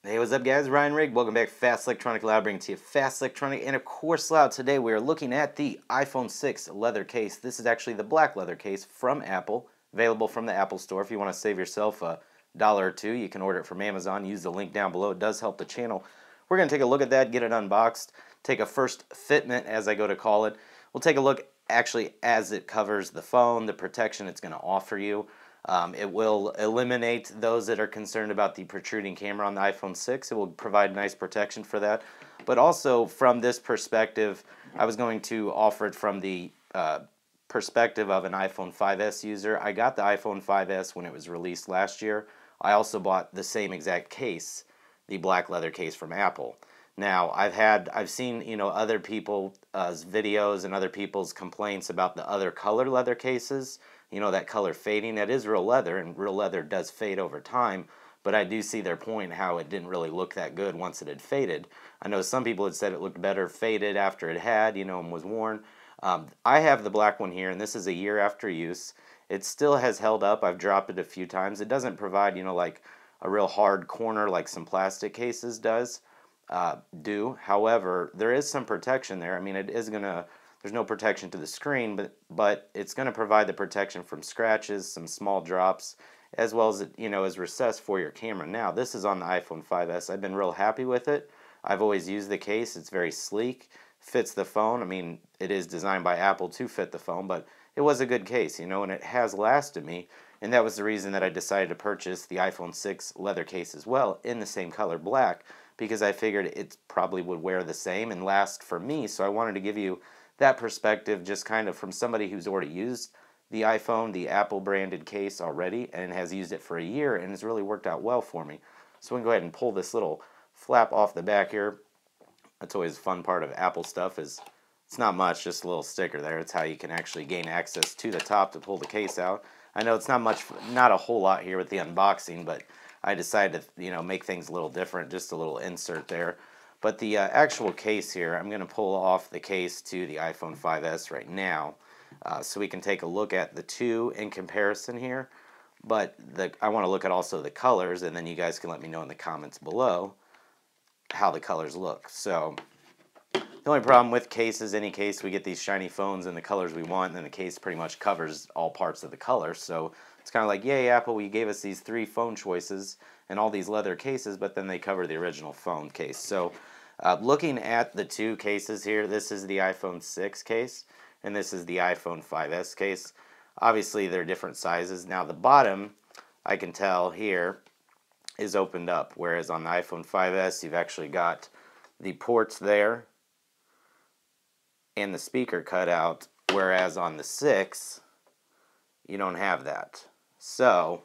Hey, what's up, guys? Ryan Rigg. Welcome back to Fast Electronic Loud, bringing to you Fast Electronic and, of course, Loud. Today we are looking at the iPhone 6 leather case. This is actually the black leather case from Apple, available from the Apple Store. If you want to save yourself a dollar or two, you can order it from Amazon. Use the link down below. It does help the channel. We're going to take a look at that, get it unboxed, take a first fitment, as I go to call it. We'll take a look, actually, as it covers the phone, the protection it's going to offer you. It will eliminate those that are concerned about the protruding camera on the iPhone 6. It will provide nice protection for that. But also from this perspective, I was going to offer it from the perspective of an iPhone 5S user. I got the iPhone 5S when it was released last year. I also bought the same exact case, the black leather case from Apple. Now, I've seen, other people's videos and other people's complaints about the other color leather cases. That color fading. That is real leather, and real leather does fade over time, but I do see their point how it didn't really look that good once it had faded. I know some people had said it looked better faded after it had, and was worn. I have the black one here, and this is a year after use. It still has held up. I've dropped it a few times. It doesn't provide, like a real hard corner like some plastic cases do. However, there is some protection there. I mean, it is going to... There's no protection to the screen, but it's going to provide the protection from scratches, some small drops, as well as as recessed for your camera. Now, this is on the iPhone 5S. I've been real happy with it. I've always used the case. It's very sleek, fits the phone. I mean, it is designed by Apple to fit the phone, but it was a good case, and it has lasted me. And that was the reason that I decided to purchase the iPhone 6 leather case as well in the same color, black, because I figured it probably would wear the same and last for me. So I wanted to give you that perspective just kind of from somebody who's already used the iPhone, the Apple branded case already, and has used it for a year and has really worked out well for me. So we can go ahead and pull this little flap off the back here. That's always a fun part of Apple stuff, is it's not much, just a little sticker there. It's how you can actually gain access to the top to pull the case out. I know it's not a whole lot here with the unboxing, but I decided to make things a little different, just a little insert there. But the actual case here, I'm going to pull off the case to the iPhone 5S right now, so we can take a look at the two in comparison here. But I want to look at also the colors, and then you guys can let me know in the comments below how the colors look. So the only problem with cases, any case, we get these shiny phones in the colors we want, and then the case pretty much covers all parts of the color. So it's kind of like, yay, Apple, you gave us these 3 phone choices and all these leather cases, but then they cover the original phone case. So looking at the two cases here, this is the iPhone 6 case, and this is the iPhone 5S case. Obviously, they're different sizes. Now, the bottom, I can tell here, is opened up, whereas on the iPhone 5S, you've actually got the ports there and the speaker cut out, whereas on the 6, you don't have that. So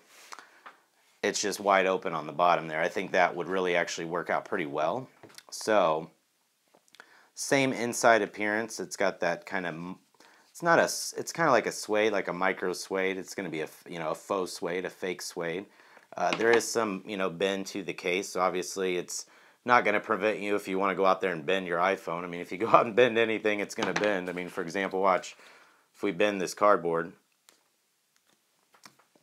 it's just wide open on the bottom there. I think that would really actually work out pretty well. So same inside appearance. It's got that kind of, it's kind of like a suede, like a micro suede. It's going to be a faux suede, a fake suede. There is some bend to the case, so obviously it's not going to prevent you if you want to go out there and bend your iPhone. I mean, if you go out and bend anything, it's going to bend. I mean, for example, watch, if we bend this cardboard,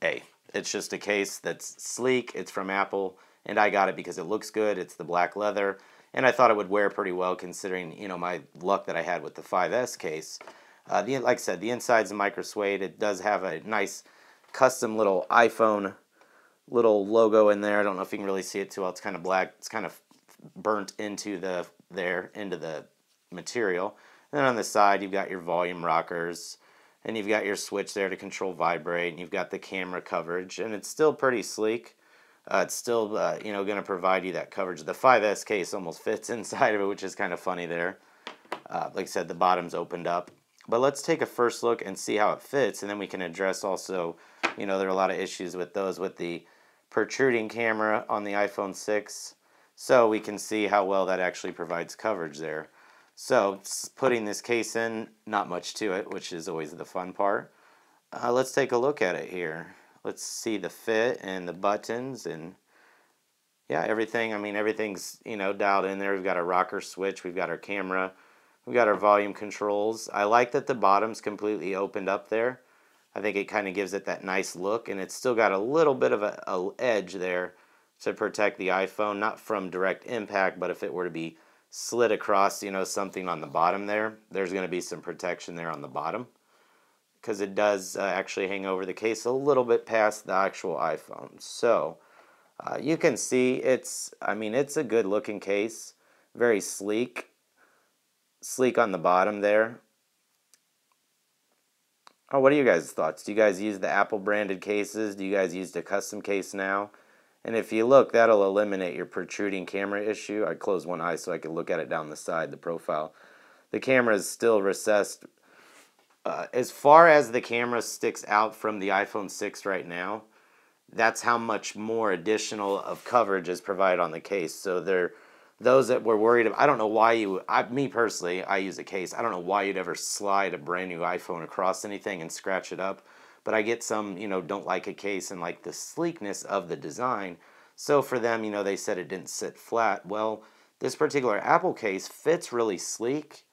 hey, it's just a case that's sleek. It's from Apple, and I got it because it looks good. It's the black leather, and I thought it would wear pretty well considering my luck that I had with the 5S case. Like I said, the inside's a micro suede. It does have a nice custom little iPhone little logo in there. I don't know if you can really see it too well. It's kind of black. It's kind of burnt into the material. And then on the side, you've got your volume rockers, and you've got your switch there to control vibrate, and you've got the camera coverage, and it's still pretty sleek. It's still going to provide you that coverage. The 5S case almost fits inside of it, which is kind of funny there. Like I said, the bottom's opened up. But let's take a first look and see how it fits, and then we can address also, there are a lot of issues with those with the protruding camera on the iPhone 6. So we can see how well that actually provides coverage there. So putting this case in, not much to it, which is always the fun part. Let's take a look at it here. Let's see the fit and the buttons, and yeah, everything. I mean, everything's dialed in there. We've got our rocker switch, we've got our camera, we've got our volume controls. I like that the bottom's completely opened up there. I think it kind of gives it that nice look, and it's still got a little bit of a edge there to protect the iPhone, not from direct impact, but if it were to be slid across, you know, something on the bottom there, there's going to be some protection there on the bottom, because it does actually hang over the case a little bit past the actual iPhone. So you can see it's a good looking case, very sleek on the bottom there. Oh, what are you guys' thoughts? Do you guys use the Apple branded cases? Do you guys use the custom case now? And if you look, that'll eliminate your protruding camera issue. I closed one eye so I could look at it down the side, the profile. The camera is still recessed. As far as the camera sticks out from the iPhone 6 right now, that's how much more additional of coverage is provided on the case. So those that were worried about, I don't know why me personally, I use a case. I don't know why you'd ever slide a brand new iPhone across anything and scratch it up. But I get some, don't like a case and like the sleekness of the design. So for them, they said it didn't sit flat. Well, this particular Apple case fits really sleek,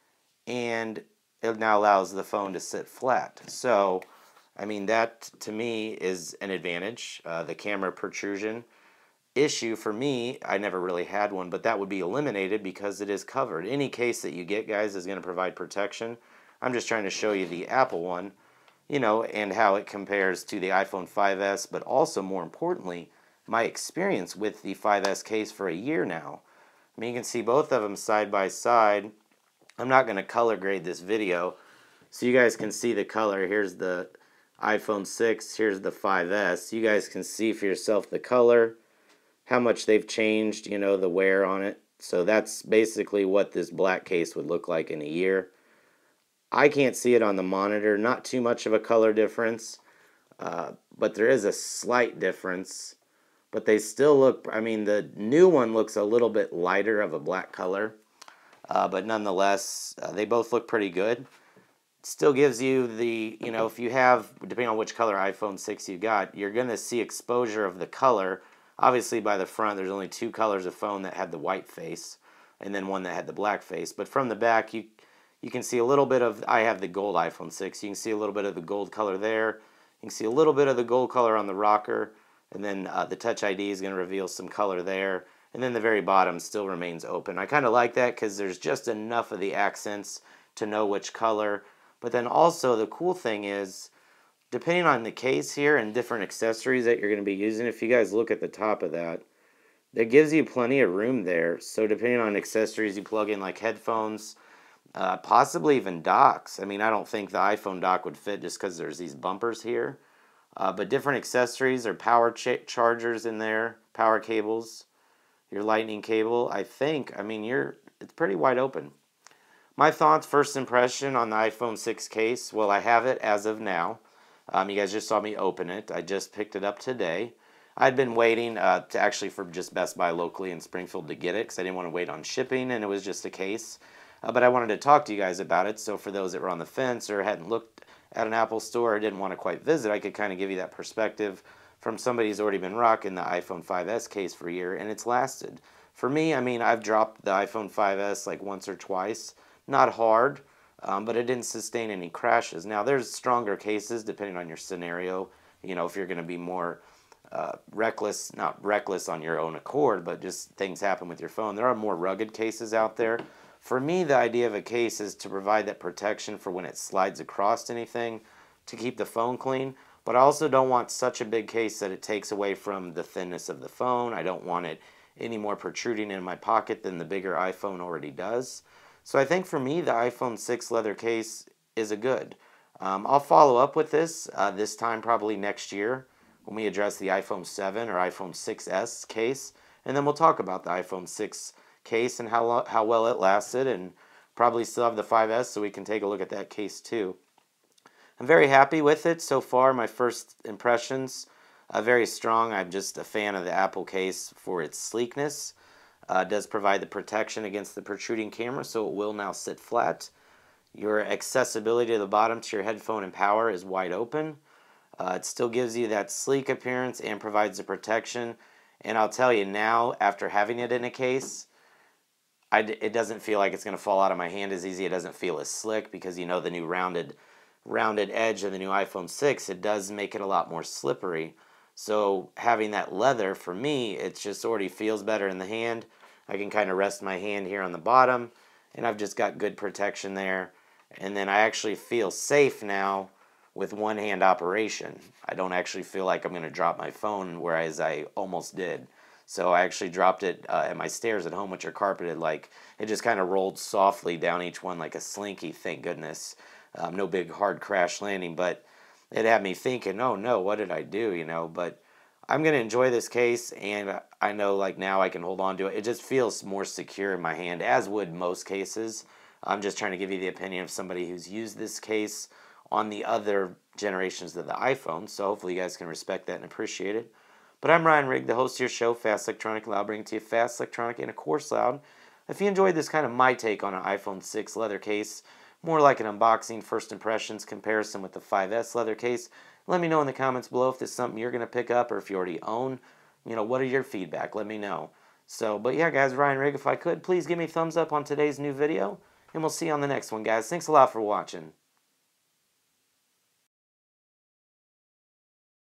and it now allows the phone to sit flat. So, that to me is an advantage. The camera protrusion issue for me, I never really had one, but that would be eliminated because it is covered. Any case that you get, guys, is going to provide protection. I'm just trying to show you the Apple one, and how it compares to the iPhone 5S, but also more importantly, my experience with the 5S case for a year now. You can see both of them side by side. I'm not going to color grade this video, so you guys can see the color. Here's the iPhone 6, here's the 5S. You guys can see for yourself the color, how much they've changed, the wear on it. So that's basically what this black case would look like in a year. I can't see it on the monitor, not too much of a color difference, but there is a slight difference. But they still look, the new one looks a little bit lighter of a black color, but nonetheless, they both look pretty good. Still gives you the, if you have, depending on which color iPhone 6 you got, you're going to see exposure of the color. Obviously, by the front, there's only two colors of phone that had the white face, and then one that had the black face. But from the back, you can see a little bit of, I have the gold iPhone 6, you can see a little bit of the gold color there. You can see a little bit of the gold color on the rocker, and then the Touch ID is going to reveal some color there. And then the very bottom still remains open. I kind of like that because there's just enough of the accents to know which color. But then also the cool thing is, depending on the case here and different accessories that you're going to be using, if you guys look at the top of that, that gives you plenty of room there. So depending on accessories you plug in, like headphones, possibly even docks. I don't think the iPhone dock would fit just because there's these bumpers here. But different accessories or power chargers in there, power cables, your lightning cable. It's pretty wide open. My thoughts, first impression on the iPhone 6 case, well, I have it as of now. You guys just saw me open it. I just picked it up today. I'd been waiting for just Best Buy locally in Springfield to get it because I didn't want to wait on shipping, and it was just a case. But I wanted to talk to you guys about it, so for those that were on the fence or hadn't looked at an Apple store or didn't want to quite visit, I could kind of give you that perspective from somebody who's already been rocking the iPhone 5S case for a year, and it's lasted. For me, I've dropped the iPhone 5S like once or twice. Not hard, but it didn't sustain any crashes. Now, there's stronger cases depending on your scenario. If you're going to be more reckless, not reckless on your own accord, but just things happen with your phone. There are more rugged cases out there. For me, the idea of a case is to provide that protection for when it slides across anything to keep the phone clean. But I also don't want such a big case that it takes away from the thinness of the phone. I don't want it any more protruding in my pocket than the bigger iPhone already does. So I think for me, the iPhone 6 leather case is a good. I'll follow up with this time probably next year when we address the iPhone 7 or iPhone 6s case. And then we'll talk about the iPhone 6 case and how well it lasted, and probably still have the 5S so we can take a look at that case too. I'm very happy with it so far. My first impressions very strong. I'm just a fan of the Apple case for its sleekness. It does provide the protection against the protruding camera, so it will now sit flat. Your accessibility to the bottom to your headphone and power is wide open. It still gives you that sleek appearance and provides the protection. And I'll tell you now, after having it in a case, it doesn't feel like it's going to fall out of my hand as easy. It doesn't feel as slick because the new rounded edge of the new iPhone 6, it does make it a lot more slippery. So having that leather, for me, it just already feels better in the hand. I can kind of rest my hand here on the bottom, and I've just got good protection there. And then I actually feel safe now with one hand operation. I don't actually feel like I'm going to drop my phone, whereas I almost did. So I actually dropped it at my stairs at home, which are carpeted. Like, it just kind of rolled softly down each one like a slinky, thank goodness. No big hard crash landing, but it had me thinking, oh no, what did I do, But I'm going to enjoy this case, and I know like now I can hold on to it. It just feels more secure in my hand, as would most cases. I'm just trying to give you the opinion of somebody who's used this case on the other generations of the iPhone, so hopefully you guys can respect that and appreciate it. But I'm Ryan Rigg, the host of your show, Fast Electronic Loud, bringing to you Fast Electronic and of course Loud. If you enjoyed this kind of my take on an iPhone 6 leather case, more like an unboxing, first impressions comparison with the 5S leather case, let me know in the comments below if this is something you're going to pick up or if you already own. What are your feedback? Let me know. So, but yeah, guys, Ryan Rigg, if I could, please give me a thumbs up on today's new video, and we'll see you on the next one, guys. Thanks a lot for watching.